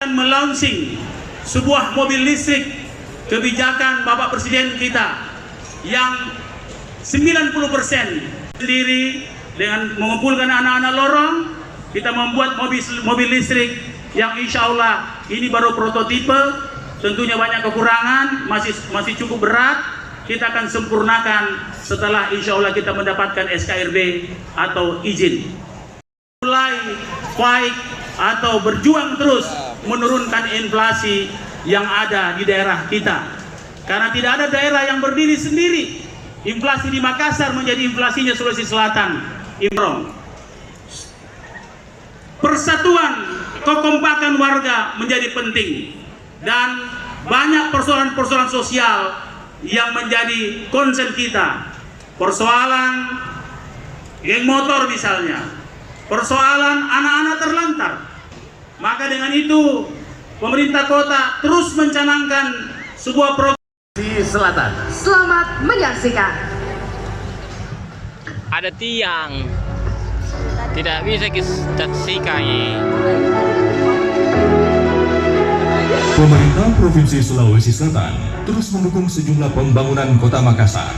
Melaunching sebuah mobil listrik kebijakan Bapak Presiden kita yang 90% sendiri dengan mengumpulkan anak-anak lorong. Kita membuat mobil listrik yang insya Allah ini baru prototipe, tentunya banyak kekurangan, masih cukup berat. Kita akan sempurnakan setelah insya Allah kita mendapatkan SKRB atau izin. Mulai fight atau berjuang terus menurunkan inflasi yang ada di daerah kita, karena tidak ada daerah yang berdiri sendiri. Inflasi di Makassar menjadi inflasinya Sulawesi Selatan. Persatuan, kekompakan warga menjadi penting, dan banyak persoalan-persoalan sosial yang menjadi concern kita. Persoalan geng motor misalnya, persoalan anak-anak terlantar. Maka dengan itu pemerintah kota terus mencanangkan sebuah program di selatan. Selamat menyaksikan. Ada tiang tidak bisa disaksikan. Pemerintah Provinsi Sulawesi Selatan terus mendukung sejumlah pembangunan Kota Makassar.